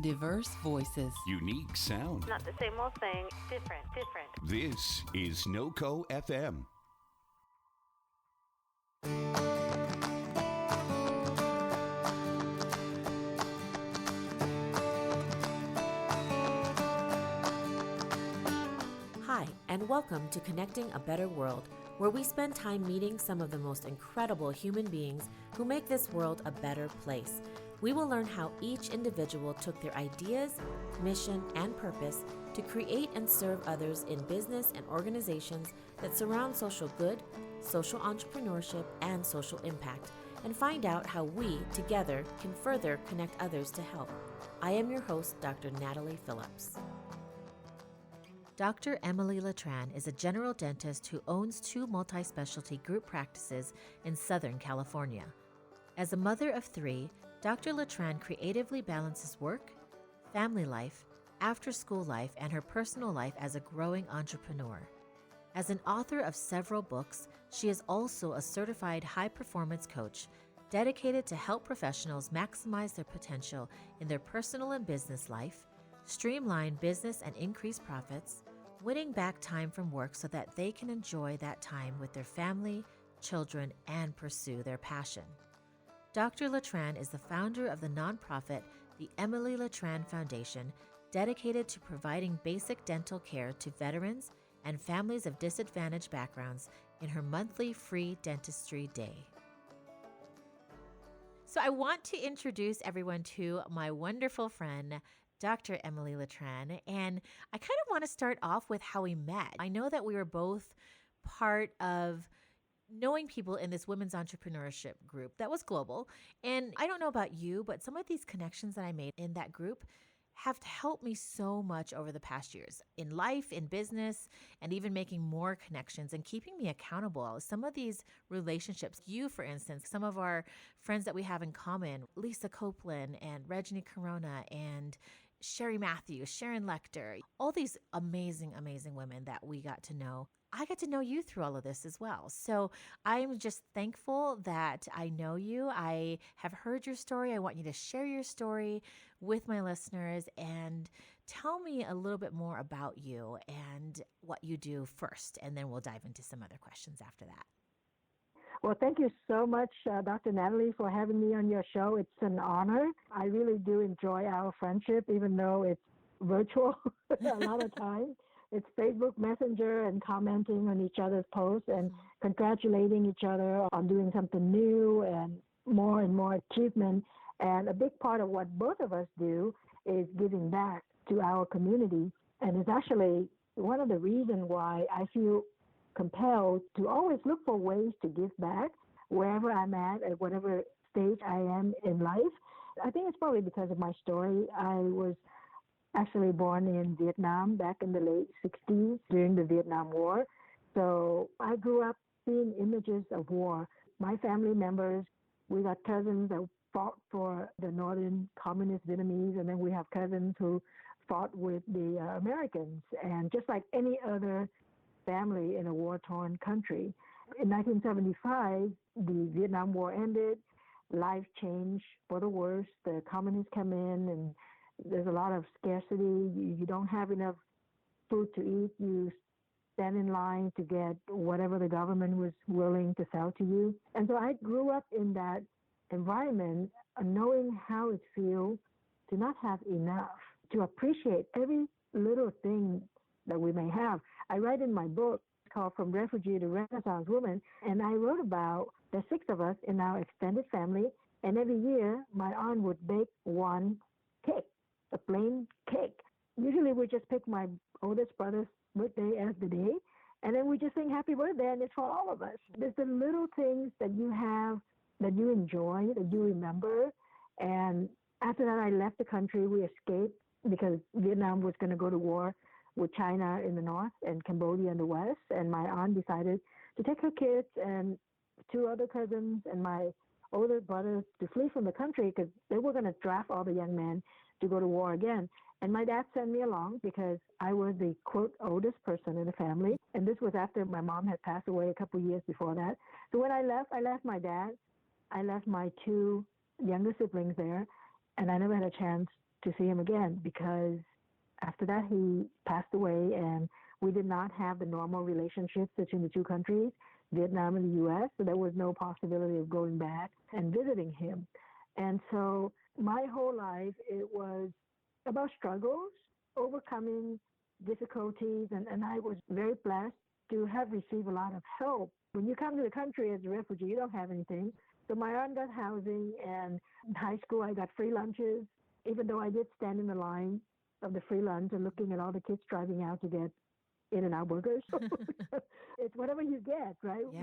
Diverse voices. Unique sound. Not the same old thing, different. This is Naoko FM. Hi, and welcome to Connecting a Better World, where we spend time meeting some of the most incredible human beings who make this world a better place. We will learn how each individual took their ideas, mission, and purpose to create and serve others in business and organizations that surround social good, social entrepreneurship, and social impact, and find out how we, together, can further connect others to help. I am your host, Dr. Natalie Phillips. Dr. Emily Letran is a general dentist who owns 2 multi-specialty group practices in Southern California. As a mother of 3, Dr. Letran creatively balances work, family life, after-school life, and her personal life as a growing entrepreneur. As an author of several books, she is also a certified high-performance coach dedicated to help professionals maximize their potential in their personal and business life, streamline business and increase profits, winning back time from work so that they can enjoy that time with their family, children, and pursue their passion. Dr. Letran is the founder of the nonprofit, the Emily Letran Foundation, dedicated to providing basic dental care to veterans and families of disadvantaged backgrounds in her monthly free dentistry day. So I want to introduce everyone to my wonderful friend, Dr. Emily Letran, and I kind of want to start off with how we met. I know that we were both part of knowing people in this women's entrepreneurship group that was global. And I don't know about you, but some of these connections that I made in that group have helped me so much over the past years in life, in business, and even making more connections and keeping me accountable. Some of these relationships, you, for instance, some of our friends that we have in common, Lisa Copeland and Regina Corona and Sherry Matthews, Sharon Lecter, all these amazing, amazing women that we got to know. I got to know you through all of this as well. So I'm just thankful that I know you. I have heard your story. I want you to share your story with my listeners and tell me a little bit more about you and what you do first, and then we'll dive into some other questions after that. Well, thank you so much, Dr. Natalie, for having me on your show. It's an honor. I really do enjoy our friendship, even though it's virtual a lot of times. It's Facebook Messenger and commenting on each other's posts and congratulating each other on doing something new and more achievement. And a big part of what both of us do is giving back to our community. And it's actually one of the reasons why I feel compelled to always look for ways to give back wherever I'm at whatever stage I am in life. I think it's probably because of my story. I was actually born in Vietnam back in the late 60s during the Vietnam War. So I grew up seeing images of war. My family members, we got cousins that fought for the northern communist Vietnamese, and then we have cousins who fought with the Americans. And just like any other family in a war-torn country. In 1975, the Vietnam War ended. Life changed for the worse. The communists come in, and there's a lot of scarcity. You don't have enough food to eat. You stand in line to get whatever the government was willing to sell to you. And so I grew up in that environment, knowing how it feels to not have enough, to appreciate every little thing that we may have. I write in my book called From Refugee to Renaissance Woman, and I wrote about the 6 of us in our extended family, and every year my aunt would bake one cake, a plain cake. Usually we just pick my oldest brother's birthday as the day, and then we just sing happy birthday, and it's for all of us. There's the little things that you have, that you enjoy, that you remember, and after that I left the country. We escaped because Vietnam was going to go to war with China in the north and Cambodia in the west, and my aunt decided to take her kids and 2 other cousins and my older brothers to flee from the country because they were going to draft all the young men to go to war again. And my dad sent me along because I was the, quote, oldest person in the family, and this was after my mom had passed away a couple of years before that. So when I left my dad, I left my 2 younger siblings there, and I never had a chance to see him again because after that he passed away, and we did not have the normal relationships between the two countries, Vietnam and the U.S., so there was no possibility of going back and visiting him. And so my whole life, it was about struggles, overcoming difficulties, and I was very blessed to have received a lot of help. When you come to the country as a refugee, you don't have anything. So my aunt got housing, and in high school I got free lunches, even though I did stand in the line of the free lunch and looking at all the kids driving out to get In-N-Out burgers. It's whatever you get, right? Yeah.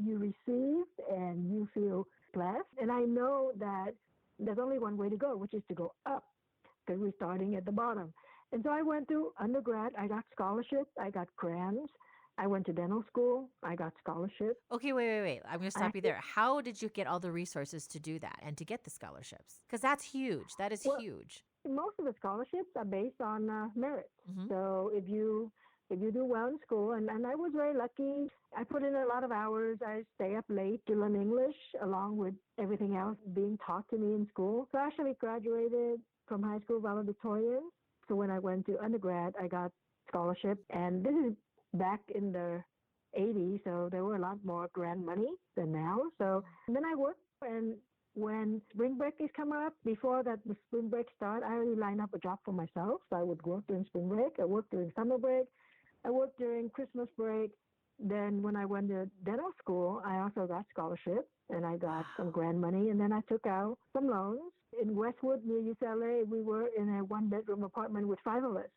You receive and you feel blessed. And I know that there's only one way to go, which is to go up, because we're starting at the bottom. And so I went through undergrad. I got scholarships. I got grants. I went to dental school. I got scholarships. Okay, wait. I'm going to stop you there. How did you get all the resources to do that and to get the scholarships? Because that's huge. That is huge. Most of the scholarships are based on merit. Mm-hmm. So if you do well in school, and I was very lucky, I put in a lot of hours. I stay up late to learn English along with everything else being taught to me in school. So I actually graduated from high school valedictorian. So when I went to undergrad, I got scholarship, and this is back in the 80s, so there were a lot more grant money than now. So then I worked, and when spring break is come up, before that the spring break start, I already lined up a job for myself. So I would work during spring break, I worked during summer break, I worked during Christmas break. Then when I went to dental school, I also got scholarship, and I got some grant money, and then I took out some loans. In Westwood near UCLA, we were in a one-bedroom apartment with 5 of us.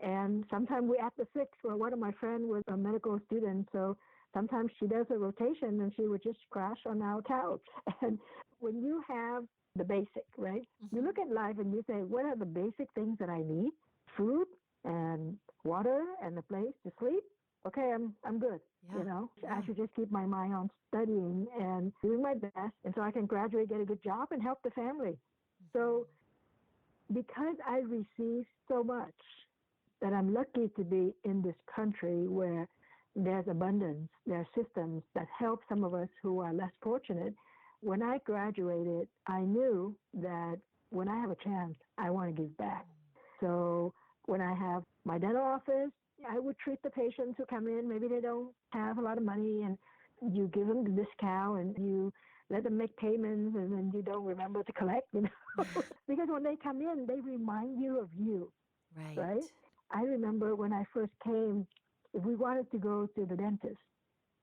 And sometimes we at the 6. Well, one of my friends was a medical student, so sometimes she does a rotation and she would just crash on our couch. And when you have the basic, right? Mm-hmm. You look at life and you say, what are the basic things that I need? Food and water and a place to sleep. Okay, I'm good. Yeah. I should just keep my mind on studying and doing my best, and so I can graduate, get a good job, and help the family. So because I receive so much, that I'm lucky to be in this country where there's abundance, there are systems that help some of us who are less fortunate. When I graduated, I knew that when I have a chance, I want to give back. So when I have my dental office, I would treat the patients who come in. Maybe they don't have a lot of money, and you give them the discount and you let them make payments, and then you don't remember to collect, because when they come in, they remind you of you, right? I remember when I first came, if we wanted to go to the dentist,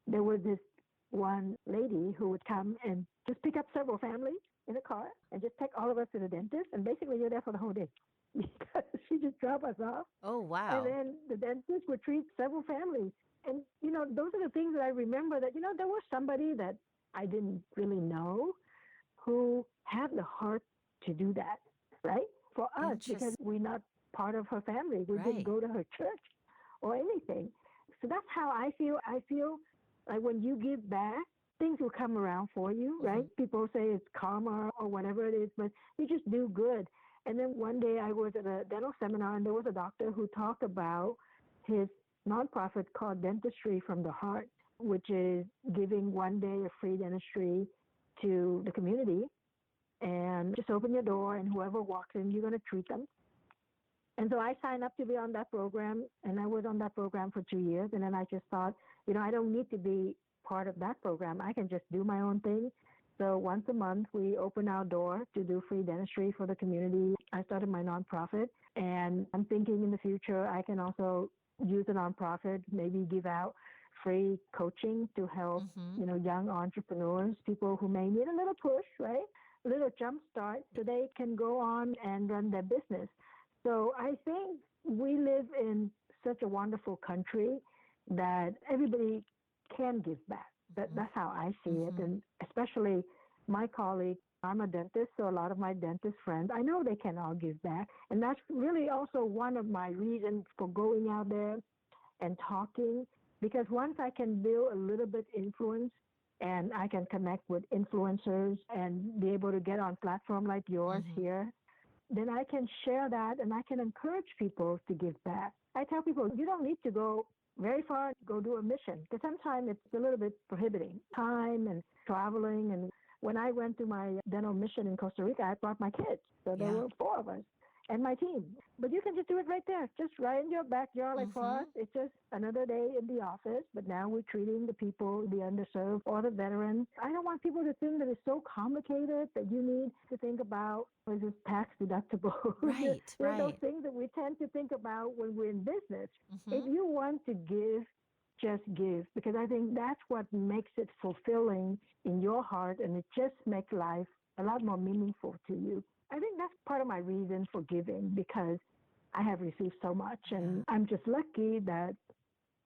there was this one lady who would come and just pick up several families in a car and just take all of us to the dentist, and basically you're there for the whole day. Because she just dropped us off. Oh, wow. And then the dentist would treat several families. And, those are the things that I remember that, there was somebody that I didn't really know who had the heart to do that, right? For us, because we're not part of her family. We didn't go to her church or anything. So that's how I feel. I feel like when you give back, things will come around for you, right? People say it's karma or whatever it is, but you just do good. And then one day I was at a dental seminar, and there was a doctor who talked about his nonprofit called Dentistry from the Heart, which is giving one day of free dentistry to the community. And just open your door, and whoever walks in, you're going to treat them. And so I signed up to be on that program, and I was on that program for 2 years. And then I just thought, I don't need to be part of that program. I can just do my own thing. So once a month, we open our door to do free dentistry for the community. I started my nonprofit, and I'm thinking in the future I can also use a nonprofit, maybe give out free coaching to help, young entrepreneurs, people who may need a little push, right? A little jump start so they can go on and run their business. So I think we live in such a wonderful country that everybody can give back. That's how I see it. And especially my colleagues, I'm a dentist, so a lot of my dentist friends, I know they can all give back. And that's really also one of my reasons for going out there and talking, because once I can build a little bit influence and I can connect with influencers and be able to get on platform like yours here, then I can share that and I can encourage people to give back. I tell people, you don't need to go very far to go do a mission, because sometimes it's a little bit prohibiting, time and traveling. And when I went to my dental mission in Costa Rica, I brought my kids. So there were 4 of us. and my team. But you can just do it right there, just right in your backyard. Like for us, it's just another day in the office, but now we're treating the people, the underserved, or the veterans. I don't want people to think that it's so complicated that you need to think about, is this tax deductible? Right, There are those right. things that we tend to think about when we're in business. If Mm-hmm. you want to give, just give, because I think that's what makes it fulfilling in your heart, and it just makes life a lot more meaningful to you. I think that's part of my reason for giving, because I have received so much, and I'm just lucky that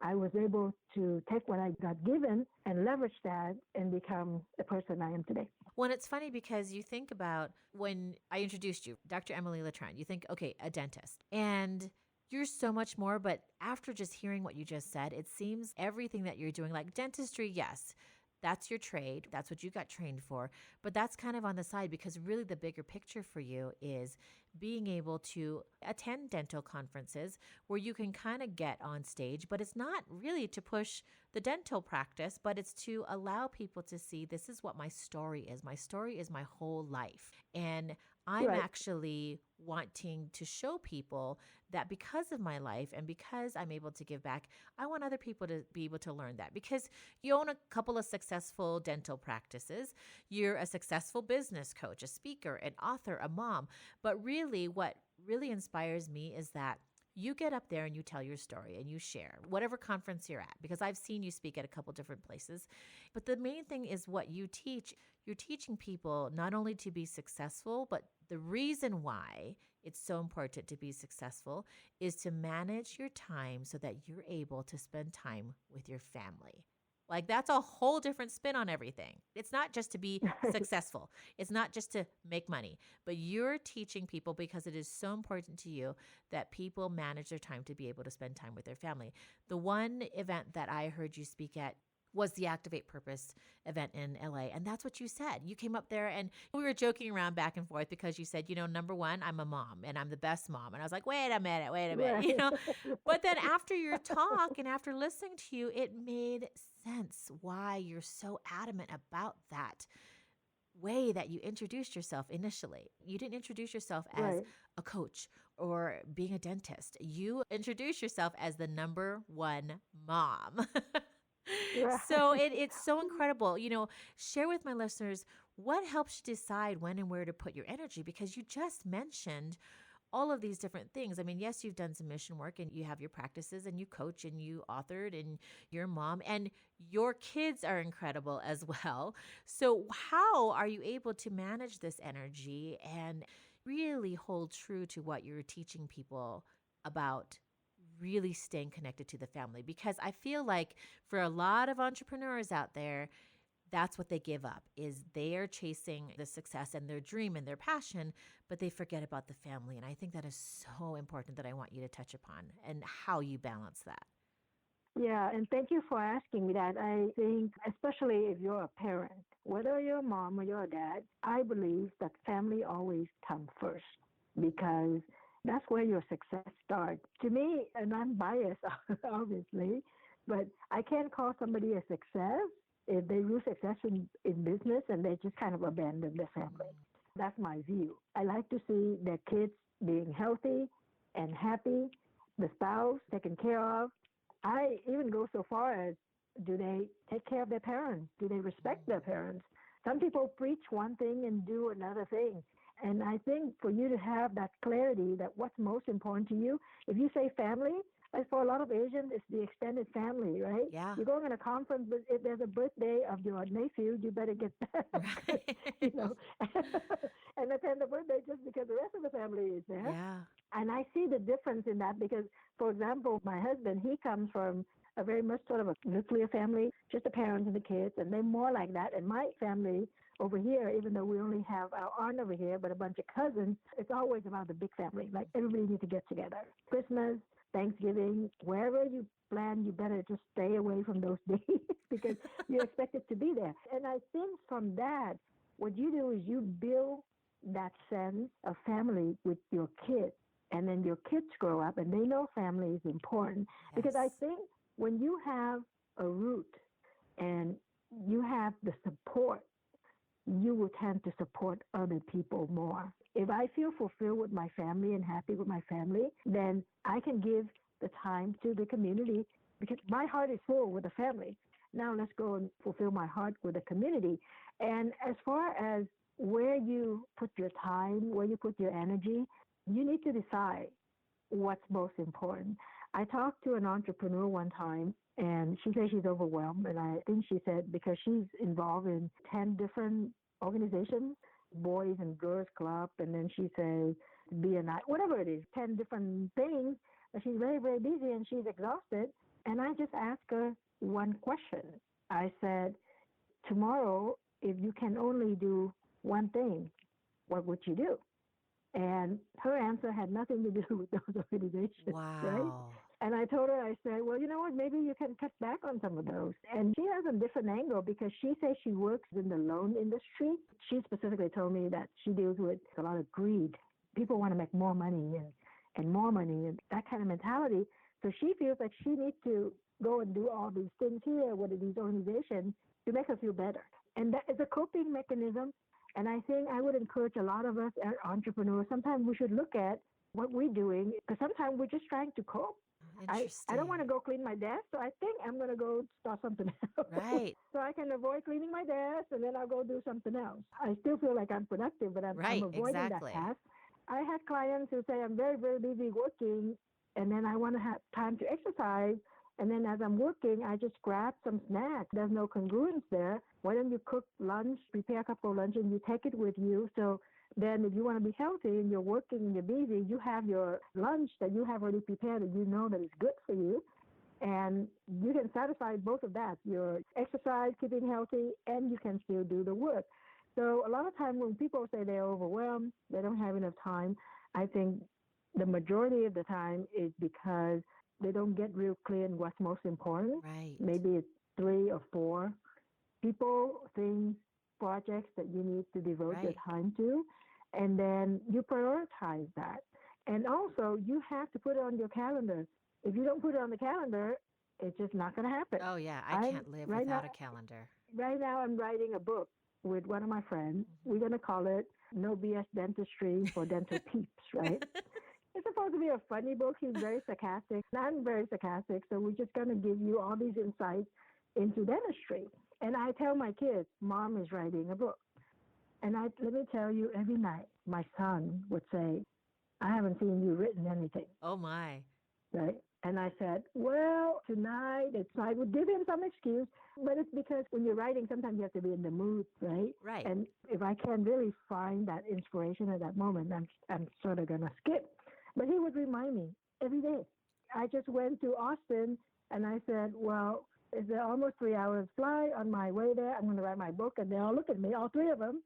I was able to take what I got given and leverage that and become the person I am today. Well, it's funny because you think about when I introduced you, Dr. Emily Letran, you think, okay, a dentist. And you're so much more, but after just hearing what you just said, it seems everything that you're doing, like dentistry, yes, that's your trade. That's what you got trained for. But that's kind of on the side because really the bigger picture for you is being able to attend dental conferences where you can kind of get on stage, but it's not really to push the dental practice, but it's to allow people to see this is what my story is. My story is my whole life. And I'm Right. actually wanting to show people that because of my life and because I'm able to give back, I want other people to be able to learn that because you own a couple of successful dental practices. You're a successful business coach, a speaker, an author, a mom. But really, what really inspires me is that you get up there and you tell your story and you share whatever conference you're at, because I've seen you speak at a couple different places. But the main thing is what you teach. You're teaching people not only to be successful, but the reason why it's so important to be successful is to manage your time so that you're able to spend time with your family. Like that's a whole different spin on everything. It's not just to be successful. It's not just to make money, but you're teaching people because it is so important to you that people manage their time to be able to spend time with their family. The one event that I heard you speak at was the Activate Purpose event in LA. And that's what you said. You came up there and we were joking around back and forth because you said, number one, I'm a mom and I'm the best mom. And I was like, wait a minute, Right. But then after your talk and after listening to you, it made sense why you're so adamant about that way that you introduced yourself initially. You didn't introduce yourself as Right. a coach or being a dentist. You introduced yourself as the number one mom. Right. So it's so incredible. Share with my listeners what helps you decide when and where to put your energy because you just mentioned all of these different things. I mean, yes, you've done some mission work and you have your practices and you coach and you authored and you're a mom and your kids are incredible as well. So how are you able to manage this energy and really hold true to what you're teaching people about really staying connected to the family? Because I feel like for a lot of entrepreneurs out there, that's what they give up is they are chasing the success and their dream and their passion, but they forget about the family. And I think that is so important that I want you to touch upon and how you balance that. Yeah, and thank you for asking me that. I think, especially if you're a parent, whether you're a mom or you're a dad, I believe that family always comes first because that's where your success starts. To me, and I'm biased, obviously, but I can't call somebody a success if they lose success in business and they just kind of abandon their family. That's my view. I like to see their kids being healthy and happy, the spouse taken care of. I even go so far as, do they take care of their parents? Do they respect their parents? Some people preach one thing and do another thing. And I think for you to have that clarity that what's most important to you, if you say family, like for a lot of Asians, it's the extended family, right? Yeah. You're going to a conference, but if there's a birthday of your nephew, you better get that, Right. and attend the birthday just because the rest of the family is there. Yeah. And I see the difference in that because, for example, my husband, he comes from a very much sort of a nuclear family, just the parents and the kids, and they're more like that. And my family over here, even though we only have our aunt over here, but a bunch of cousins, it's always about the big family. Like everybody needs to get together. Christmas, Thanksgiving, wherever you plan, you better just stay away from those days because you're expected to be there. And I think from that, what you do is you build that sense of family with your kids. And then your kids grow up and they know family is important. Yes. Because I think when you have a root and you have the support, you will tend to support other people more. If I feel fulfilled with my family and happy with my family, then I can give the time to the community because my heart is full with the family. Now let's go and fulfill my heart with the community. And as far as where you put your time, where you put your energy, you need to decide what's most important. I talked to an entrepreneur one time, and she said she's overwhelmed. And I think she said because she's involved in 10 different organizations, boys and girls club, and then she says BNI, whatever it is, 10 different things. But she's very, very busy and she's exhausted. And I just asked her one question. I said, tomorrow, if you can only do one thing, what would you do? And her answer had nothing to do with those organizations, right? Wow. And I told her, I said, well, you know what, maybe you can cut back on some of those. And she has a different angle because she says she works in the loan industry. She specifically told me that she deals with a lot of greed. People want to make more money and more money and that kind of mentality. So she feels like she needs to go and do all these things here with these organizations to make her feel better. And that is a coping mechanism. And I think I would encourage a lot of us as entrepreneurs, sometimes we should look at what we're doing because sometimes we're just trying to cope. I don't want to go clean my desk, so I think I'm going to go start something else. Right. So I can avoid cleaning my desk, and then I'll go do something else. I still feel like I'm productive, but I'm avoiding exactly. that task. I had clients who say, I'm very, very busy working, and then I want to have time to exercise. And then as I'm working, I just grab some snacks. There's no congruence there. Why don't you cook lunch, prepare a couple of lunch, and you take it with you? So then if you want to be healthy and you're working and you're busy, you have your lunch that you have already prepared and you know that it's good for you. And you can satisfy both of that, your exercise, keeping healthy, and you can still do the work. So a lot of times when people say they're overwhelmed, they don't have enough time, I think the majority of the time is because they don't get real clear on what's most important. Right. Maybe it's 3 or 4 people, things, projects that you need to devote your time to. And then you prioritize that. And also, you have to put it on your calendar. If you don't put it on the calendar, it's just not going to happen. Oh, yeah. I can't live without a calendar. Right now, I'm writing a book with one of my friends. We're going to call it No BS Dentistry for Dental Peeps, right? It's supposed to be a funny book. He's very sarcastic. I'm very sarcastic. So we're just going to give you all these insights into dentistry. And I tell my kids, Mom is writing a book. And let me tell you, every night, my son would say, I haven't seen you written anything. Oh, my. Right? And I said, well, tonight, I would give him some excuse, but it's because when you're writing, sometimes you have to be in the mood, right? Right. And if I can't really find that inspiration at that moment, I'm sort of going to skip. But he would remind me every day. I just went to Austin, and I said, well, it's almost 3 hours flight on my way there. I'm going to write my book. And they all look at me, all 3 of them.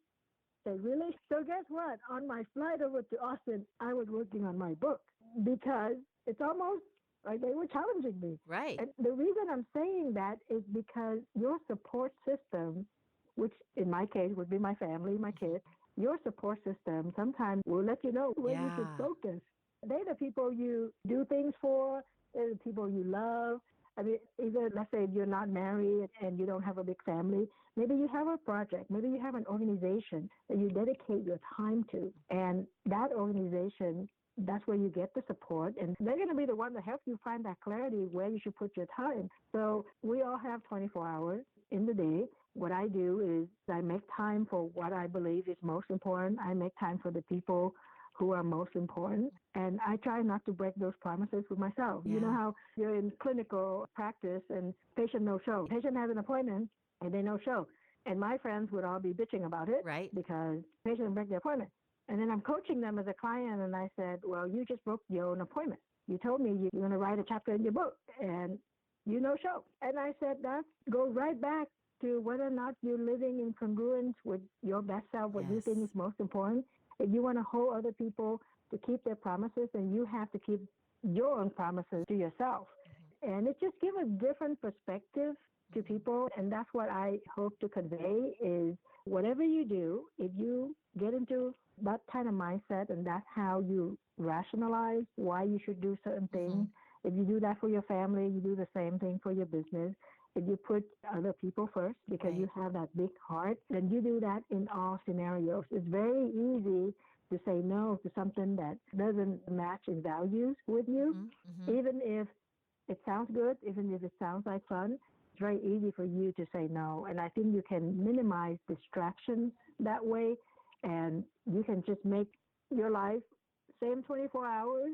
Say, really? So guess what? On my flight over to Austin, I was working on my book because it's almost like they were challenging me. Right. And the reason I'm saying that is because your support system, which in my case would be my family, my kids, your support system sometimes will let you know where you should focus. They're the people you do things for. They're the people you love. I mean, either, let's say, you're not married and you don't have a big family. Maybe you have a project. Maybe you have an organization that you dedicate your time to. And that organization, that's where you get the support. And they're going to be the one to help you find that clarity where you should put your time. So we all have 24 hours in the day. What I do is I make time for what I believe is most important. I make time for the people who are most important. And I try not to break those promises with myself. Yeah. You know how you're in clinical practice and patient no show. Patient has an appointment and they no show. And my friends would all be bitching about it because patient break their appointment. And then I'm coaching them as a client and I said, well, you just broke your own appointment. You told me you're going to write a chapter in your book and you no show. And I said, that goes right back to whether or not you're living in congruence with your best self, what you think is most important. If you want to hold other people to keep their promises, then you have to keep your own promises to yourself. And it just gives a different perspective to people. And that's what I hope to convey is whatever you do, if you get into that kind of mindset and that's how you rationalize why you should do certain things. If you do that for your family, you do the same thing for your business. If you put other people first because you have that big heart, then you do that in all scenarios. It's very easy to say no to something that doesn't match his values with you, even if it sounds good, even if it sounds like fun. It's very easy for you to say no. And I think you can minimize distractions that way, and you can just make your life same 24 hours,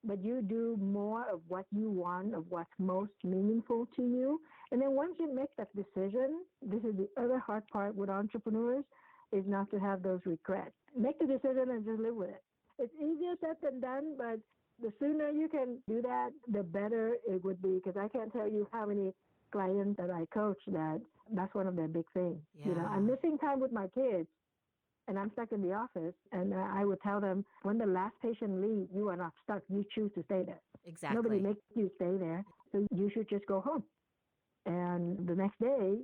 but you do more of what you want, of what's most meaningful to you. And then once you make that decision, this is the other hard part with entrepreneurs, is not to have those regrets. Make the decision and just live with it. It's easier said than done, but the sooner you can do that, the better it would be. Because I can't tell you how many clients that I coach that's one of their big things. Yeah. You know, I'm missing time with my kids, and I'm stuck in the office, and I would tell them, when the last patient leaves, you are not stuck. You choose to stay there. Exactly. Nobody makes you stay there, so you should just go home. And the next day,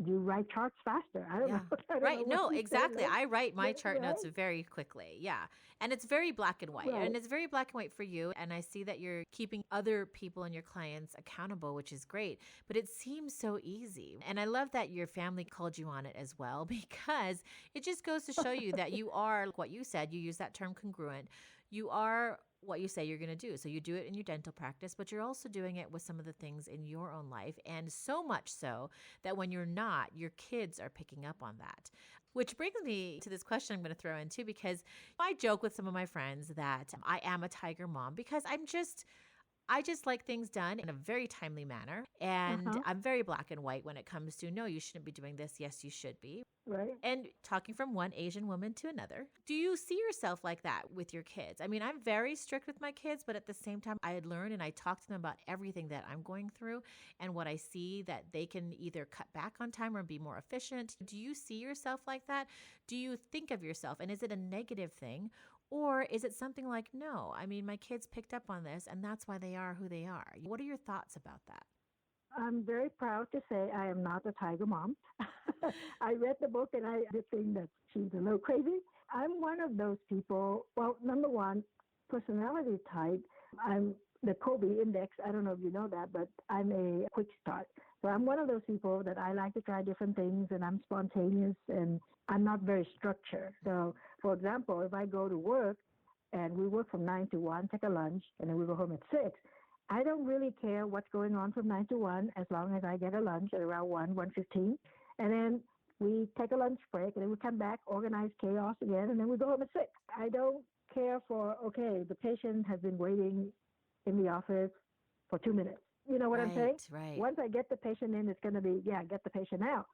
you write charts faster. I don't know. Right. No, exactly. Say, I write my chart right? notes very quickly. Yeah. And it's very black and white. Right. And it's very black and white for you. And I see that you're keeping other people and your clients accountable, which is great. But it seems so easy. And I love that your family called you on it as well, because it just goes to show you that you are what you said. You use that term congruent. You are what you say you're going to do. So you do it in your dental practice, but you're also doing it with some of the things in your own life. And so much so that when you're not, your kids are picking up on that. Which brings me to this question I'm going to throw in too, because I joke with some of my friends that I am a tiger mom because I just like things done in a very timely manner. And I'm very black and white when it comes to, no, you shouldn't be doing this. Yes, you should be. Right. And talking from one Asian woman to another, do you see yourself like that with your kids? I mean, I'm very strict with my kids, but at the same time, I had learned and I talk to them about everything that I'm going through and what I see that they can either cut back on time or be more efficient. Do you see yourself like that? Do you think of yourself? And is it a negative thing? Or is it something like, no, I mean, my kids picked up on this and that's why they are who they are? What are your thoughts about that? I'm very proud to say I am not a tiger mom. I read the book and I did think that she's a little crazy. I'm one of those people. Well, number one, personality type. I'm the Kobe index. I don't know if you know that, but I'm a quick start. So I'm one of those people that I like to try different things, and I'm spontaneous and I'm not very structured. So, for example, if I go to work and we work from 9 to 1, take a lunch, and then we go home at 6, I don't really care what's going on from 9 to 1 as long as I get a lunch at around 1:15. And then we take a lunch break, and then we come back, organize chaos again, and then we go home at 6. I don't care for, okay, the patient has been waiting in the office for 2 minutes. You know what I'm saying? Right. Once I get the patient in, it's going to be, get the patient out.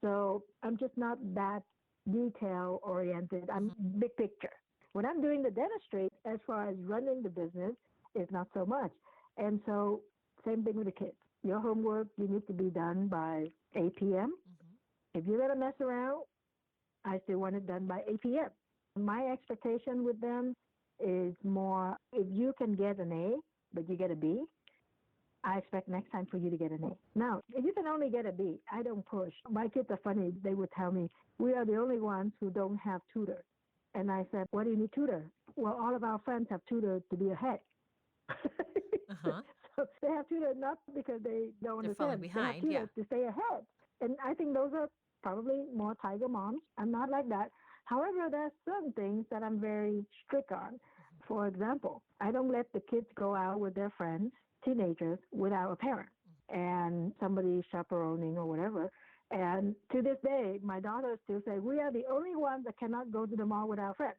So I'm just not that detail-oriented. I'm big picture. When I'm doing the dentistry, as far as running the business, it's not so much. And so same thing with the kids. Your homework, you need to be done by 8 p.m. If you're going to mess around, I still want it done by 8 p.m. My expectation with them is more, if you can get an A, but you get a B, I expect next time for you to get an A. Now, if you can only get a B, I don't push. My kids are funny. They would tell me, we are the only ones who don't have tutors. And I said, what do you need tutor? Well, all of our friends have tutors to be ahead. So they have tutors not because they don't They're understand. falling behind, they have tutors to stay ahead. And I think those are probably more tiger moms. I'm not like that. However, there are some things that I'm very strict on. For example, I don't let the kids go out with their friends, teenagers, without a parent and somebody chaperoning or whatever. And to this day, my daughters still say, we are the only ones that cannot go to the mall without friends.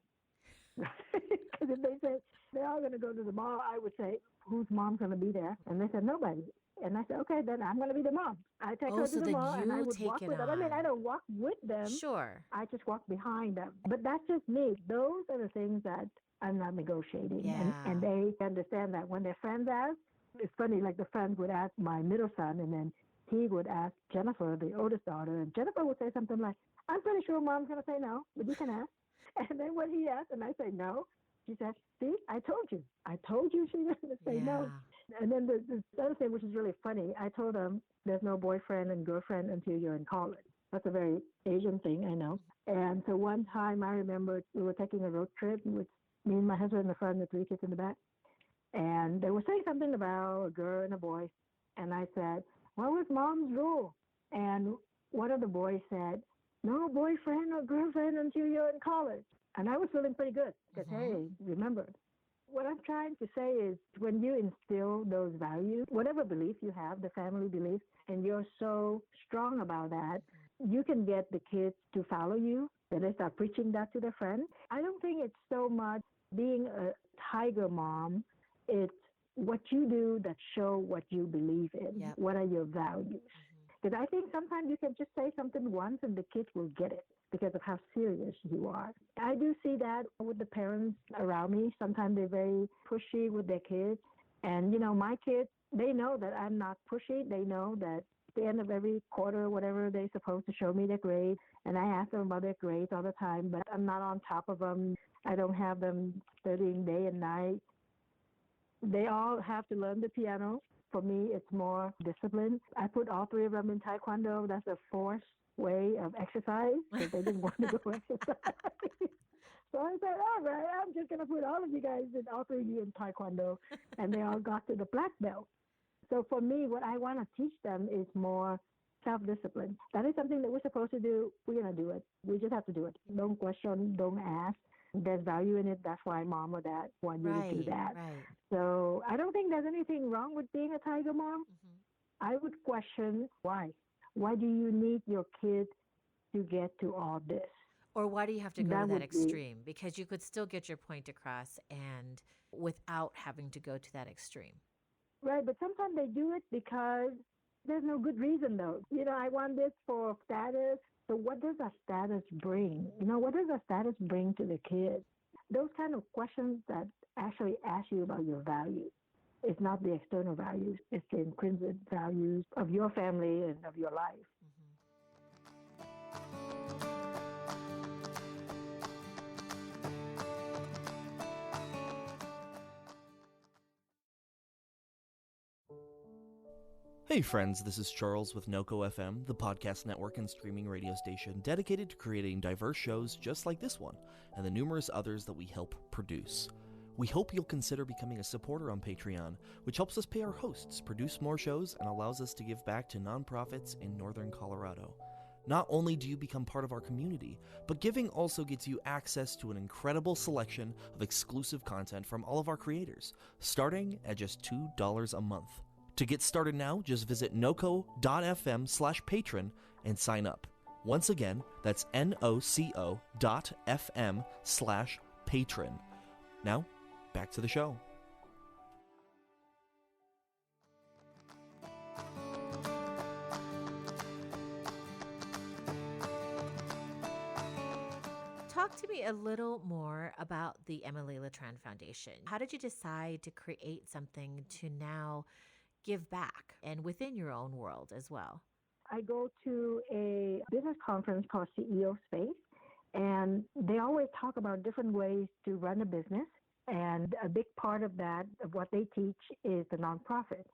Because if they say they're all going to go to the mall, I would say, whose mom's going to be there? And they said, nobody. And I said, okay, then I'm going to be the mom. I take her to the mall and I would walk with them. I mean, I don't walk with them. Sure. I just walk behind them. But that's just me. Those are the things that I'm not negotiating. Yeah. And they understand that when their friends ask, it's funny, like the friends would ask my middle son, and then he would ask Jennifer, the oldest daughter, and Jennifer would say something like, I'm pretty sure mom's going to say no, but you can ask. And then when he asked and I say no, she said, see, I told you. I told you she was going to say no. And then the other thing, which is really funny, I told them there's no boyfriend and girlfriend until you're in college. That's a very Asian thing, I know. And so one time I remember we were taking a road trip with me and my husband in the front and the 3 kids in the back. And they were saying something about a girl and a boy. And I said, what was mom's rule? And one of the boys said, no boyfriend or girlfriend until you're in college. And I was feeling pretty good because, Mm-hmm. hey, remember, what I'm trying to say is when you instill those values, whatever belief you have, the family belief, and you're so strong about that, you can get the kids to follow you. Then they start preaching that to their friends. I don't think it's so much being a tiger mom. It's what you do that show what you believe in. Yep. What are your values? Because I think sometimes you can just say something once and the kids will get it because of how serious you are. I do see that with the parents around me. Sometimes they're very pushy with their kids. And, my kids, they know that I'm not pushy. They know that at the end of every quarter, whatever, they're supposed to show me their grades. And I ask them about their grades all the time, but I'm not on top of them. I don't have them studying day and night. They all have to learn the piano. For me, it's more discipline. I put all three of them in Taekwondo. That's a forced way of exercise because they didn't want to go exercise. So I said, all right, I'm just going to put all of you guys, all three of you in Taekwondo. And they all got to the black belt. So for me, what I want to teach them is more self-discipline. That is something that we're supposed to do. We're going to do it. We just have to do it. Don't question, don't ask. There's value in it. That's why mom or dad want you to do that. Right. So I don't think there's anything wrong with being a tiger mom. I would question why. Why do you need your kid to get to all this? Or why do you have to go to that would be- extreme? Because you could still get your point across and without having to go to that extreme. Right, but sometimes they do it because there's no good reason, though. I want this for status. So what does a status bring? What does a status bring to the kid? Those kind of questions that actually ask you about your values. It's not the external values. It's the intrinsic values of your family and of your life. Hey friends, this is Charles with Naoko FM, the podcast network and streaming radio station dedicated to creating diverse shows just like this one, and the numerous others that we help produce. We hope you'll consider becoming a supporter on Patreon, which helps us pay our hosts, produce more shows, and allows us to give back to nonprofits in northern Colorado. Not only do you become part of our community, but giving also gets you access to an incredible selection of exclusive content from all of our creators, starting at just $2 a month. To get started now, just visit noco.fm/patron and sign up. Once again, that's noco.fm/patron. Now, back to the show. Talk to me a little more about the Emily Letran Foundation. How did you decide to create something to now give back and within your own world as well? I go to a business conference called CEO Space, and they always talk about different ways to run a business. And a big part of that, of what they teach, is the nonprofit.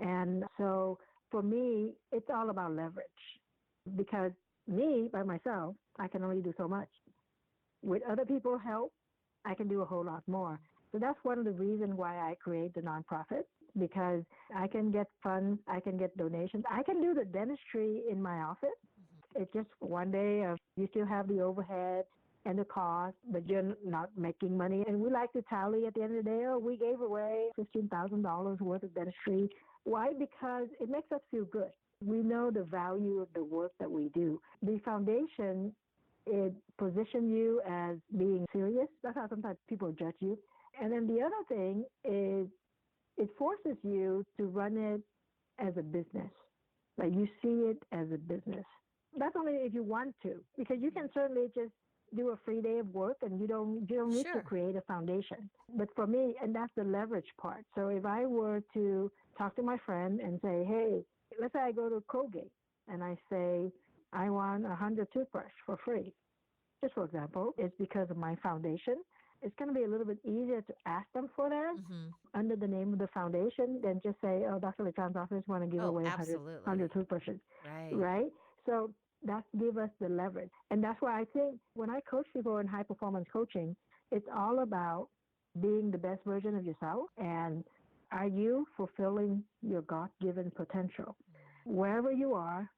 And so for me, it's all about leverage because me, by myself, I can only do so much. With other people's help, I can do a whole lot more. So that's one of the reasons why I create the nonprofit, because I can get funds, I can get donations. I can do the dentistry in my office. It's just one day of you still have the overhead and the cost, but you're not making money. And we like to tally at the end of the day, we gave away $15,000 worth of dentistry. Why? Because it makes us feel good. We know the value of the work that we do. The foundation, it positions you as being serious. That's how sometimes people judge you. And then the other thing is it forces you to run it as a business. Like you see it as a business. That's only if you want to, because you can certainly just do a free day of work and you don't need to create a foundation. But for me, and that's the leverage part. So if I were to talk to my friend and say, hey, let's say I go to Colgate and I say, I want 100 toothbrush for free. Just for example, it's because of my foundation. It's going to be a little bit easier to ask them for that under the name of the foundation than just say, Dr. Letran's office want to give away 100 toothbrushes. Right? So that gives us the leverage. And that's why I think when I coach people in high performance coaching, it's all about being the best version of yourself. And are you fulfilling your God-given potential? Wherever you are,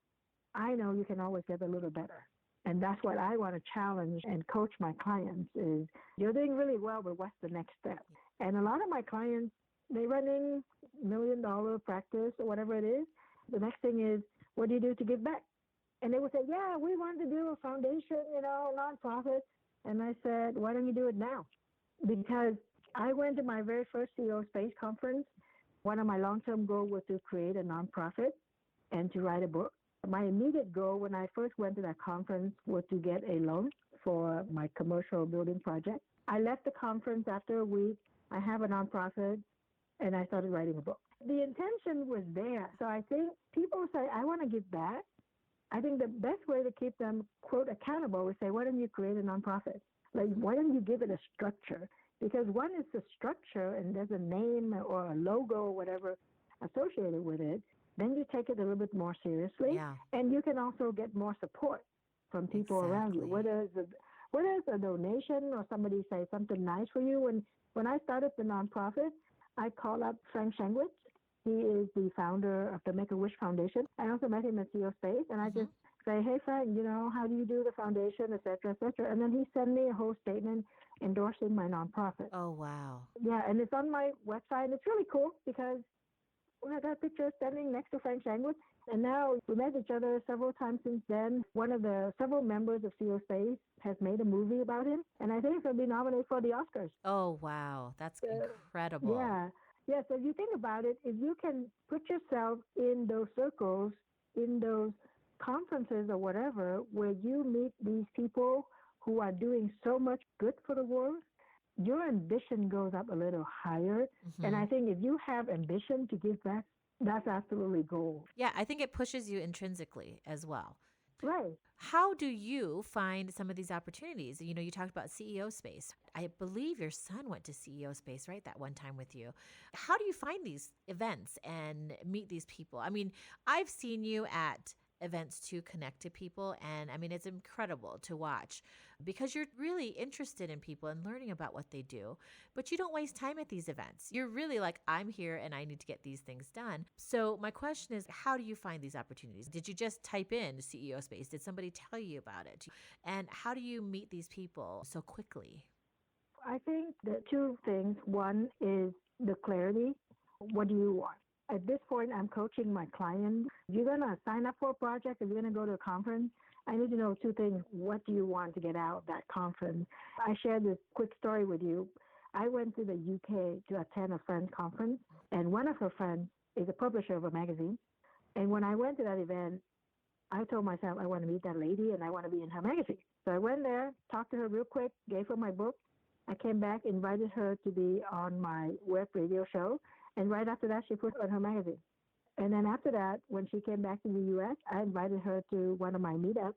I know you can always get a little better. And that's what I want to challenge and coach my clients is you're doing really well, but what's the next step? And a lot of my clients, they running $1 million practice or whatever it is. The next thing is, what do you do to give back? And they would say, yeah, we want to do a foundation, nonprofit. And I said, why don't you do it now? Because I went to my very first CEO Space conference. One of my long-term goals was to create a nonprofit and to write a book. My immediate goal when I first went to that conference was to get a loan for my commercial building project. I left the conference after a week. I have a nonprofit, and I started writing a book. The intention was there. So I think people say, I want to give back. I think the best way to keep them, quote, accountable is say, why don't you create a nonprofit? Like, why don't you give it a structure? Because one is the structure, and there's a name or a logo or whatever associated with it. Then you take it a little bit more seriously, and you can also get more support from people around you, whether it's a donation or somebody say something nice for you. When I started the nonprofit, I called up Frank Shengwitz. He is the founder of the Make-A-Wish Foundation. I also met him at CEO Space, and I just say, hey, Frank, how do you do the foundation, et cetera, et cetera. And then he sent me a whole statement endorsing my nonprofit. Oh, wow. Yeah, and it's on my website, and it's really cool because I got a picture standing next to Frank Shangwood. And now we met each other several times since then. One of the several members of CEO Space has made a movie about him. And I think he'll be nominated for the Oscars. Oh, wow. That's incredible. Yeah. Yeah. So if you think about it, if you can put yourself in those circles, in those conferences or whatever, where you meet these people who are doing so much good for the world, your ambition goes up a little higher. And I think if you have ambition to give back, that's absolutely gold. Yeah, I think it pushes you intrinsically as well. Right. How do you find some of these opportunities? You talked about CEO Space. I believe your son went to CEO Space, right, that one time with you. How do you find these events and meet these people? I mean, I've seen you at events to connect to people. And I mean, it's incredible to watch because you're really interested in people and learning about what they do, but you don't waste time at these events. You're really like, I'm here and I need to get these things done. So my question is, how do you find these opportunities? Did you just type in CEO Space? Did somebody tell you about it? And how do you meet these people so quickly? I think the two things. One is the clarity. What do you want? At this point, I'm coaching my clients. If you're going to sign up for a project, if you're going to go to a conference, I need to know two things. What do you want to get out of that conference? I shared this quick story with you. I went to the UK to attend a friend's conference, and one of her friends is a publisher of a magazine. And when I went to that event, I told myself I want to meet that lady and I want to be in her magazine. So I went there, talked to her real quick, gave her my book. I came back, invited her to be on my web radio show. And right after that, she put on her magazine. And then after that, when she came back to the U.S., I invited her to one of my meetups.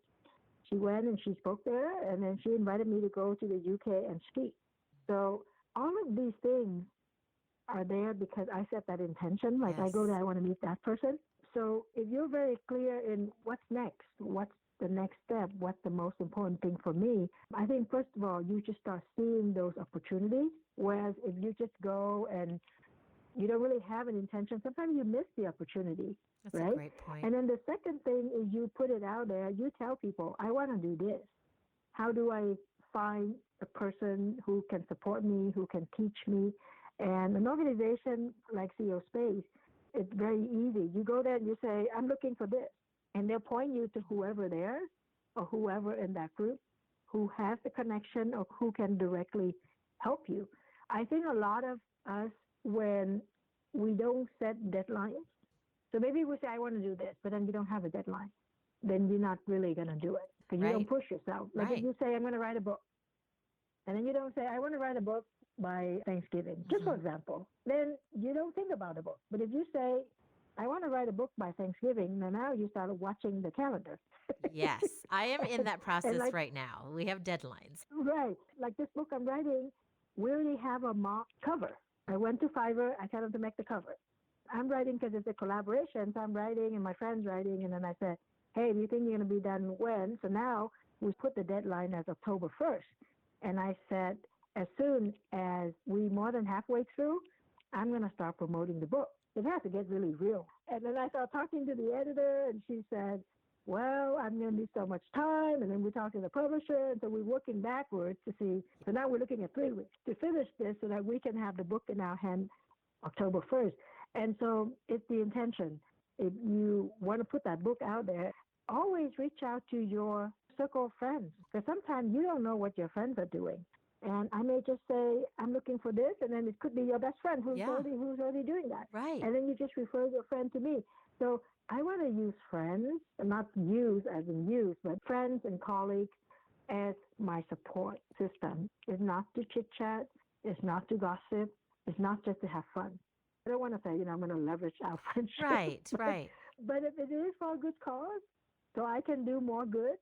She went and she spoke there, and then she invited me to go to the U.K. and speak. So all of these things are there because I set that intention. Like I go there, I want to meet that person. So if you're very clear in what's next, what's the next step, what's the most important thing for me, I think, first of all, you just start seeing those opportunities. Whereas if you just go and you don't really have an intention, sometimes you miss the opportunity. That's right? a great point. And then the second thing is you put it out there. You tell people, I want to do this. How do I find a person who can support me, who can teach me? And an organization like CEO Space, it's very easy. You go there and you say, I'm looking for this. And they'll point you to whoever there or whoever in that group who has the connection or who can directly help you. I think a lot of us, when we don't set deadlines, so maybe we say, I want to do this, but then you don't have a deadline, then you're not really going to do it because you don't push yourself. Like if you say, I'm going to write a book, and then you don't say, I want to write a book by Thanksgiving, just for example, then you don't think about a book. But if you say, I want to write a book by Thanksgiving, then now you start watching the calendar. Yes, I am in that process right now. We have deadlines. Right. Like this book I'm writing, we already have a mock cover. I went to Fiverr. I tell them to make the cover. I'm writing because it's a collaboration. So I'm writing and my friend's writing. And then I said, hey, do you think you're going to be done when? So now we put the deadline as October 1st. And I said, as soon as we more than halfway through, I'm going to start promoting the book. It has to get really real. And then I started talking to the editor and she said, well, I'm going to need so much time. And then we talk to the publisher. And so we're working backwards to see. So now we're looking at 3 weeks to finish this so that we can have the book in our hand October 1st. And so it's the intention. If you want to put that book out there, always reach out to your circle of friends, because sometimes you don't know what your friends are doing. And I may just say, I'm looking for this, and then it could be your best friend who's already doing that. Right. And then you just refer your friend to me. So I want to use friends, not use as in use, but friends and colleagues as my support system. It's not to chit-chat. It's not to gossip. It's not just to have fun. I don't want to say, I'm going to leverage our friendship. Right. But if it is for a good cause, so I can do more good,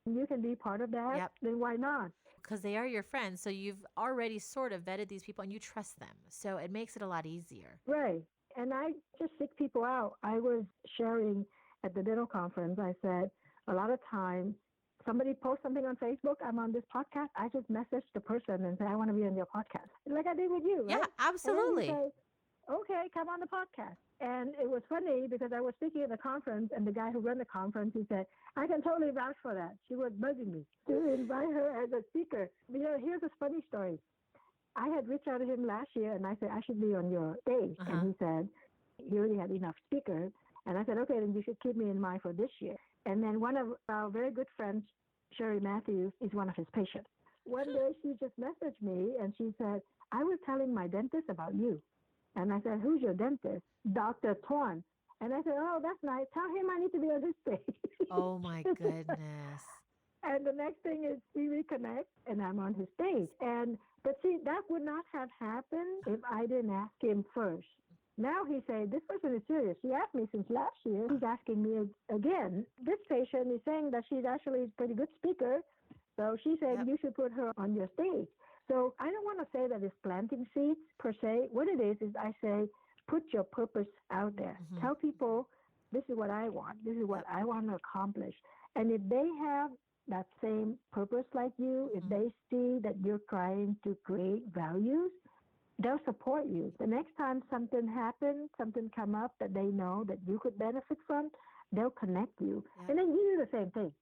and you can be part of that, then why not? Because they are your friends, so you've already sort of vetted these people and you trust them. So it makes it a lot easier. Right. And I just seek people out. I was sharing at the dental conference, I said, a lot of times somebody posts something on Facebook, I'm on this podcast, I just message the person and say, I want to be on your podcast. Like I did with you, right? Yeah, absolutely. And then you say, okay, come on the podcast. And it was funny because I was speaking at the conference, and the guy who ran the conference, he said, I can totally vouch for that. She was bugging me to invite her as a speaker. Here's a funny story. I had reached out to him last year, and I said, I should be on your stage. And he said, he already had enough speakers. And I said, okay, then you should keep me in mind for this year. And then one of our very good friends, Sherry Matthews, is one of his patients. One day she just messaged me, and she said, I was telling my dentist about you. And I said, who's your dentist? Dr. Twan. And I said, oh, that's nice. Tell him I need to be on his stage. Oh, my goodness. And the next thing is we reconnect, and I'm on his stage. But see, that would not have happened if I didn't ask him first. Now he said, this person is serious. She asked me since last year. He's asking me again. This patient is saying that she's actually a pretty good speaker. So she said, you should put her on your stage. So I don't want to say that it's planting seeds per se. What it is I say, put your purpose out there. Tell people, this is what I want. This is what I want to accomplish. And if they have that same purpose like you, if they see that you're trying to create values, they'll support you. The next time something happens, something come up that they know that you could benefit from, they'll connect you. And then you do the same thing.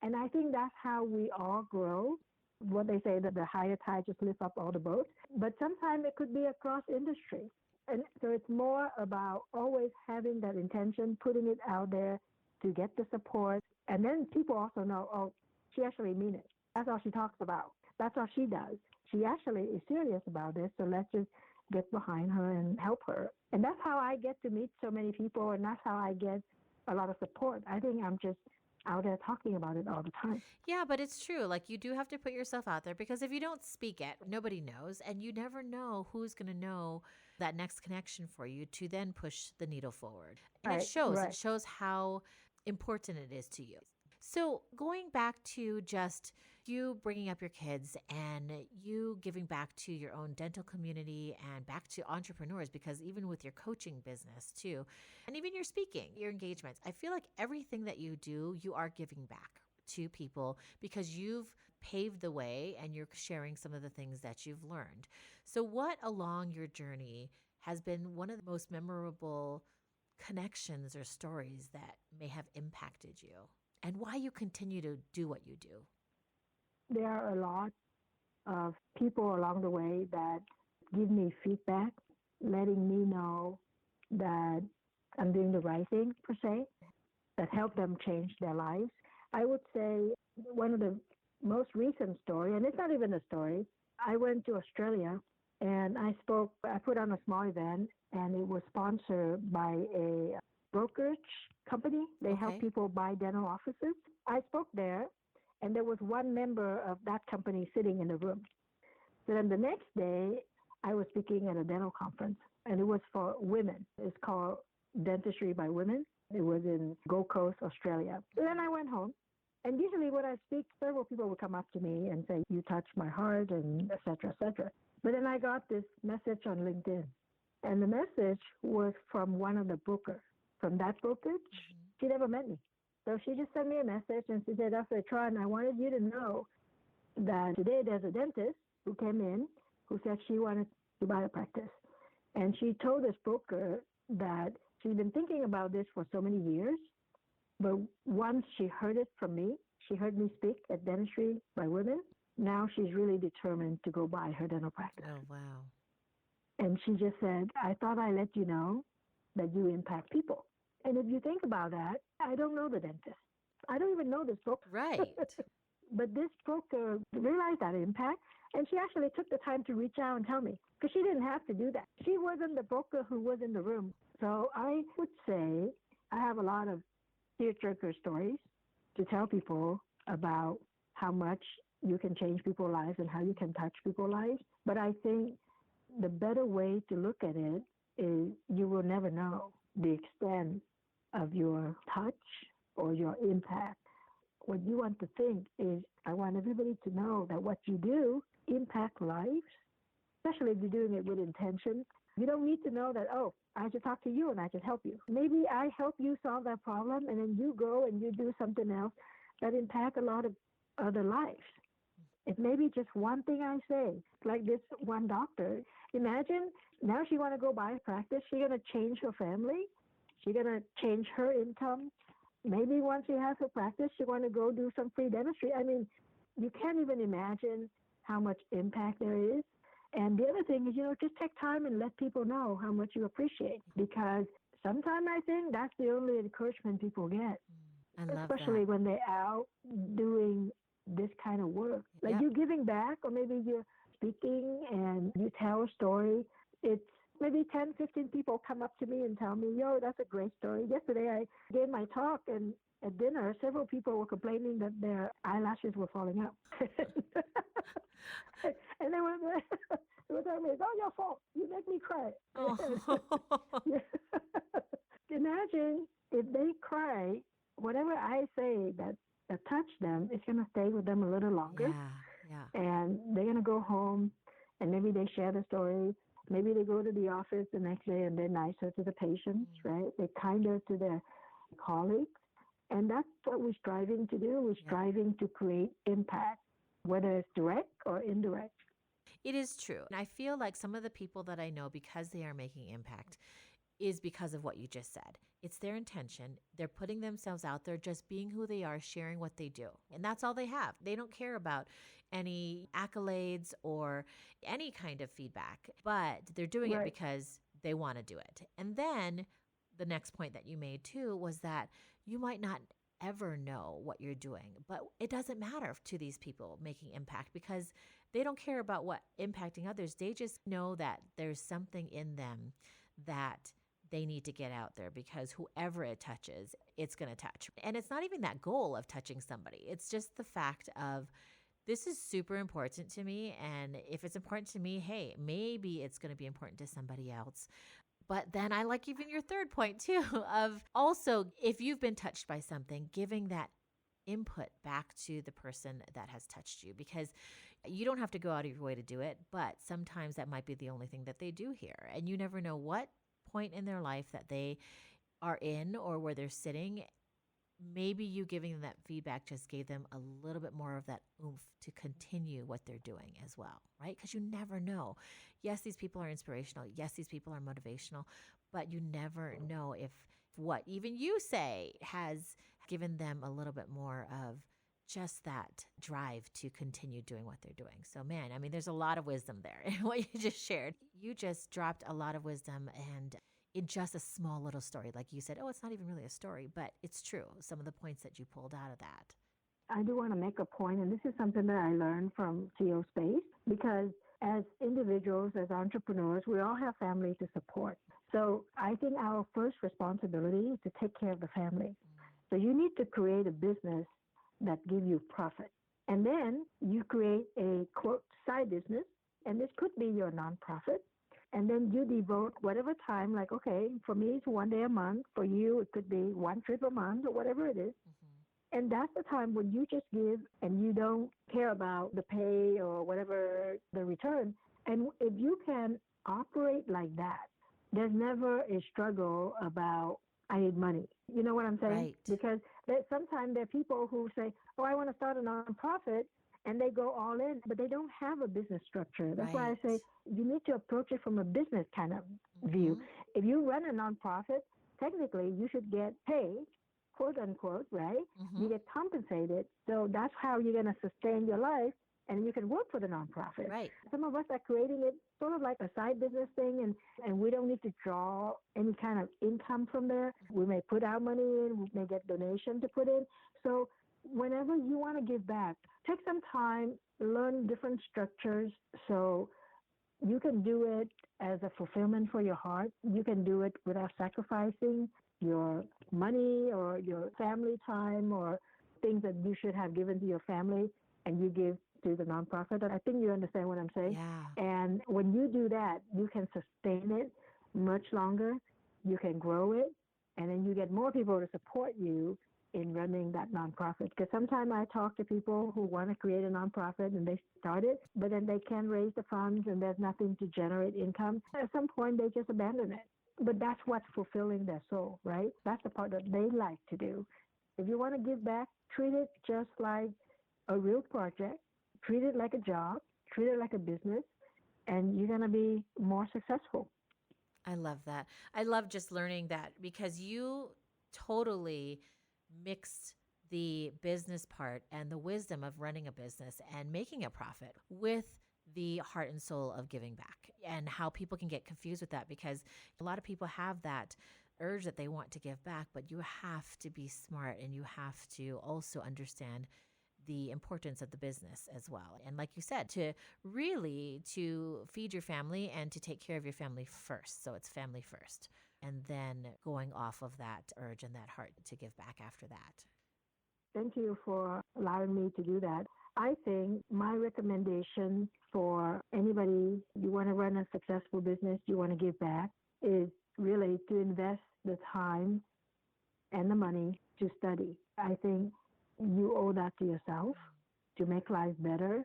And I think that's how we all grow. What they say that the higher tide just lifts up all the boats. But sometimes it could be across industry. And so it's more about always having that intention, putting it out there to get the support. And then people also know, oh, she actually means it. That's all she talks about. That's all she does. She actually is serious about this. So let's just get behind her and help her. And that's how I get to meet so many people. And that's how I get a lot of support. I think I'm just out there talking about it all the time. Yeah, but it's true. Like, you do have to put yourself out there, because if you don't speak it, nobody knows, and you never know who's going to know that next connection for you to then push the needle forward. And it shows how important it is to you. So going back to just you bringing up your kids and you giving back to your own dental community and back to entrepreneurs, because even with your coaching business too, and even your speaking, your engagements, I feel like everything that you do, you are giving back to people because you've paved the way and you're sharing some of the things that you've learned. So what along your journey has been one of the most memorable connections or stories that may have impacted you, and why you continue to do what you do? There are a lot of people along the way that give me feedback, letting me know that I'm doing the right thing, per se, that help them change their lives. I would say one of the most recent story, and it's not even a story, I went to Australia and I put on a small event, and it was sponsored by a brokerage company. They help people buy dental offices. I spoke there, and there was one member of that company sitting in the room. So then the next day, I was speaking at a dental conference, and it was for women. It's called Dentistry by Women. It was in Gold Coast, Australia. So then I went home, and usually when I speak, several people would come up to me and say, you touched my heart, and et cetera, et cetera. But then I got this message on LinkedIn, and the message was from one of the brokers from that brokerage. She never met me. So she just sent me a message, and she said, Dr. Letran, I wanted you to know that today there's a dentist who came in who said she wanted to buy a practice. And she told this broker that she'd been thinking about this for so many years, But once she heard it from me, she heard me speak at Dentistry by Women. Now she's really determined to go buy her dental practice. Oh, wow. And she just said, I thought I let you know that you impact people. And if you think about that, I don't know the dentist. I don't even know this broker. Right. But this broker realized that impact, and she actually took the time to reach out and tell me, because she didn't have to do that. She wasn't the broker who was in the room. So I would say I have a lot of tearjerker stories to tell people about how much you can change people's lives and how you can touch people's lives. But I think the better way to look at it is you will never know the extent of your touch or your impact. What you want to think is, I want everybody to know that what you do impacts lives, especially if you're doing it with intention. You don't need to know that, oh, I should talk to you and I should help you. Maybe I help you solve that problem, and then you go and you do something else that impacts a lot of other lives. It may be just one thing I say, like this one doctor. Imagine now she want to go buy a practice. She's going to change her family. She's going to change her income. Maybe once she has her practice, she's going to go do some free dentistry. I mean, you can't even imagine how much impact there is. And the other thing is, just take time and let people know how much you appreciate, because sometimes I think that's the only encouragement people get. I love especially that. when they're out doing this kind of work. Like Yep. you giving back, or maybe you're speaking and you tell a story. It's maybe 10, 15 people come up to me and tell me, yo, that's a great story. Yesterday I gave my talk, and at dinner, several people were complaining that their eyelashes were falling out. And they were telling me, it's all your fault. You make me cry. Oh. Imagine if they cry, whatever I say that touched them, it's going to stay with them a little longer. Yeah. And they're going to go home, and maybe they share the story. Maybe they go to the office the next day and they're nicer to the patients, right? They're kinder to their colleagues. And that's what we're striving to do. We're striving to create impact, whether it's direct or indirect. It is true. And I feel like some of the people that I know, because they are making impact, is because of what you just said. It's their intention. They're putting themselves out there, just being who they are, sharing what they do. And that's all they have. They don't care about any accolades or any kind of feedback, but they're doing it because they want to do it. And then the next point that you made too was that you might not ever know what you're doing, but it doesn't matter to these people making impact, because they don't care about what impacting others. They just know that there's something in them that they need to get out there, because whoever it touches, it's going to touch. And it's not even that goal of touching somebody. It's just the fact of, this is super important to me. And if it's important to me, hey, maybe it's going to be important to somebody else. But then I like even your third point too, of also, if you've been touched by something, giving that input back to the person that has touched you, because you don't have to go out of your way to do it, but sometimes that might be the only thing that they do hear. And you never know what point in their life that they are in or where they're sitting. Maybe you giving them that feedback just gave them a little bit more of that oomph to continue what they're doing as well, right? Because you never know. Yes, these people are inspirational. Yes, these people are motivational, but you never know if what even you say has given them a little bit more of just that drive to continue doing what they're doing. So man, I mean, there's a lot of wisdom there in what you just shared. You just dropped a lot of wisdom, and in just a small little story. Like you said, oh, it's not even really a story, but it's true. Some of the points that you pulled out of that. I do want to make a point, and this is something that I learned from CO Space, because as individuals, as entrepreneurs, we all have families to support. So I think our first responsibility is to take care of the family. So you need to create a business that gives you profit. And then you create a, quote, side business, and this could be your nonprofit. And then you devote whatever time, like, okay, for me, it's one day a month. For you, it could be one trip a month or whatever it is. And that's the time when you just give and you don't care about the pay or whatever the return. And if you can operate like that, there's never a struggle about, I need money. You know what I'm saying? Right. Because sometimes there are people who say, oh, I want to start a nonprofit, and they go all in, but they don't have a business structure. That's why I say you need to approach it from a business kind of view. If you run a nonprofit, technically you should get paid quote unquote, right? Mm-hmm. You get compensated. So that's how you're going to sustain your life, and you can work for the nonprofit. Right. Some of us are creating it sort of like a side business thing, and we don't need to draw any kind of income from there. We may put our money in, we may get donation to put in. So whenever you want to give back, take some time, learn different structures so you can do it as a fulfillment for your heart. You can do it without sacrificing your money or your family time or things that you should have given to your family, and you give to the nonprofit. And I think you understand what I'm saying. Yeah. And when you do that, you can sustain it much longer. You can grow it, and then you get more people to support you in running that nonprofit. Because sometimes I talk to people who want to create a nonprofit and they start it, but then they can't raise the funds and there's nothing to generate income. At some point, they just abandon it. But that's what's fulfilling their soul, right? That's the part that they like to do. If you want to give back, treat it just like a real project. Treat it like a job. Treat it like a business, and you're going to be more successful. I love that. I love just learning that because you totally mixed the business part and the wisdom of running a business and making a profit with the heart and soul of giving back, and how people can get confused with that, because a lot of people have that urge that they want to give back, but you have to be smart and you have to also understand the importance of the business as well. And like you said, to feed your family and to take care of your family first. So it's family first. And then going off of that urge and that heart to give back after that. Thank you for allowing me to do that. I think my recommendation for anybody, you want to run a successful business, you want to give back, is really to invest the time and the money to study. I think you owe that to yourself to make life better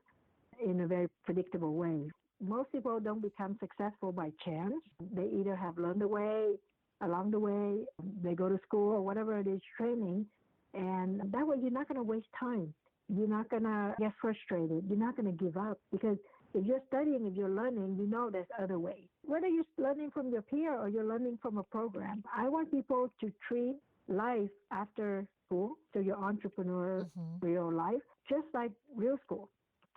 in a very predictable way. Most people don't become successful by chance. They either have learned along the way, they go to school or whatever it is, training, and that way you're not going to waste time. You're not going to get frustrated. You're not going to give up, because if you're studying, if you're learning, you know there's other ways. Whether you're learning from your peer or you're learning from a program, I want people to treat life after school, so your entrepreneurial life, just like real school.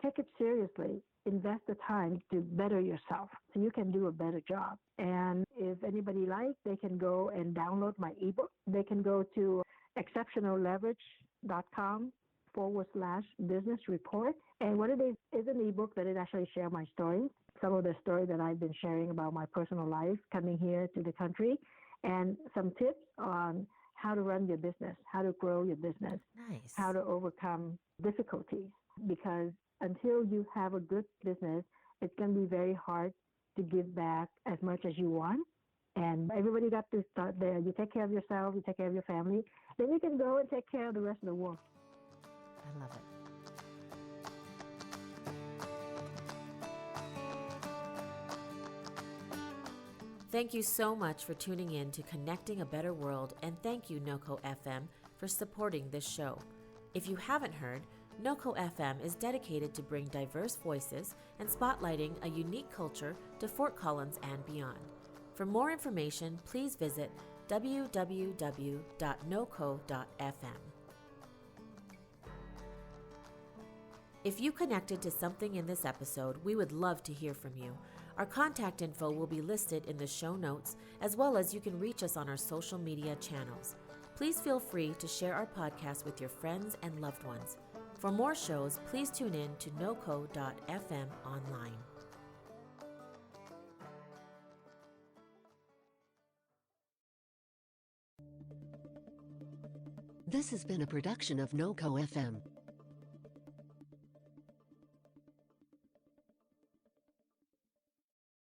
Take it seriously. Invest the time to better yourself so you can do a better job. And if anybody likes, they can go and download my ebook. They can go to exceptionalleverage.com/business report. And what it is an ebook that it actually shares my story, some of the story that I've been sharing about my personal life coming here to the country, and some tips on how to run your business, how to grow your business, Nice. how to overcome difficulties. Because until you have a good business, it's going to be very hard to give back as much as you want. And everybody got to start there. You take care of yourself, you take care of your family, then you can go and take care of the rest of the world. I love it. Thank you so much for tuning in to Connecting a Better World, and thank you, Naoko FM, for supporting this show. If you haven't heard, Naoko FM is dedicated to bring diverse voices and spotlighting a unique culture to Fort Collins and beyond. For more information, please visit www.naoko.fm. If you connected to something in this episode, we would love to hear from you. Our contact info will be listed in the show notes, as well as you can reach us on our social media channels. Please feel free to share our podcast with your friends and loved ones. For more shows, please tune in to naoko.fm online. This has been a production of Naoko FM.